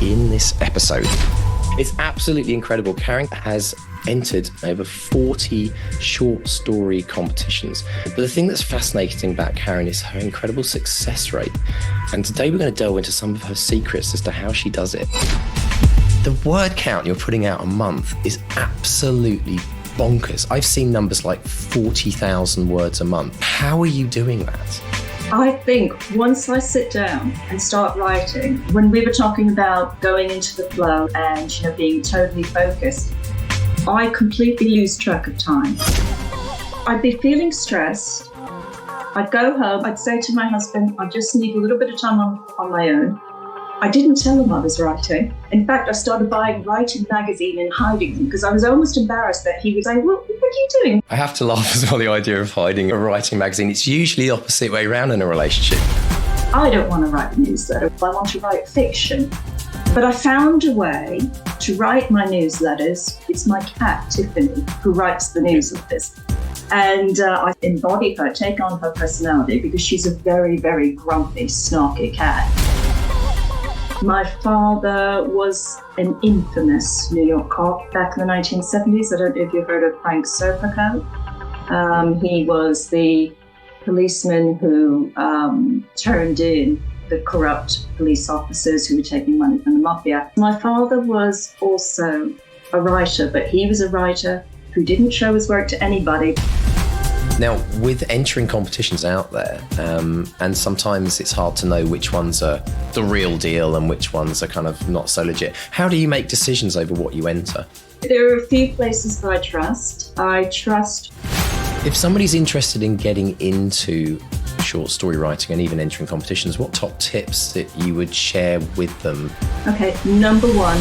in this episode. It's absolutely incredible. Karen has entered over 40 short story competitions. But the thing that's fascinating about Karen is her incredible success rate. And today we're going to delve into some of her secrets as to how she does it. The word count you're putting out a month is absolutely bonkers. I've seen numbers like 40,000 words a month. How are you doing that? I think once I sit down and start writing, when we were talking about going into the flow and being totally focused, I completely lose track of time. I'd be feeling stressed. I'd go home. I'd say to my husband, I just need a little bit of time on my own. I didn't tell him I was writing. In fact, I started buying writing magazine and hiding them because I was almost embarrassed that he would say, well, what are you doing? I have to laugh as well, the idea of hiding a writing magazine. It's usually the opposite way around in a relationship. I don't want to write a newsletter. I want to write fiction. But I found a way to write my newsletters. It's my cat, Tiffany, who writes the newsletters. And I embody her, take on her personality because she's a very, very grumpy, snarky cat. My father was an infamous New York cop back in the 1970s. I don't know if you've heard of Frank Serpico. He was the policeman who turned in the corrupt police officers who were taking money from the mafia. My father was also a writer, but he was a writer who didn't show his work to anybody. Now, with entering competitions out there, and sometimes it's hard to know which ones are the real deal and which ones are kind of not so legit, how do you make decisions over what you enter? There are a few places that I trust. If somebody's interested in getting into short story writing and even entering competitions, what top tips that you would share with them? Okay, number one,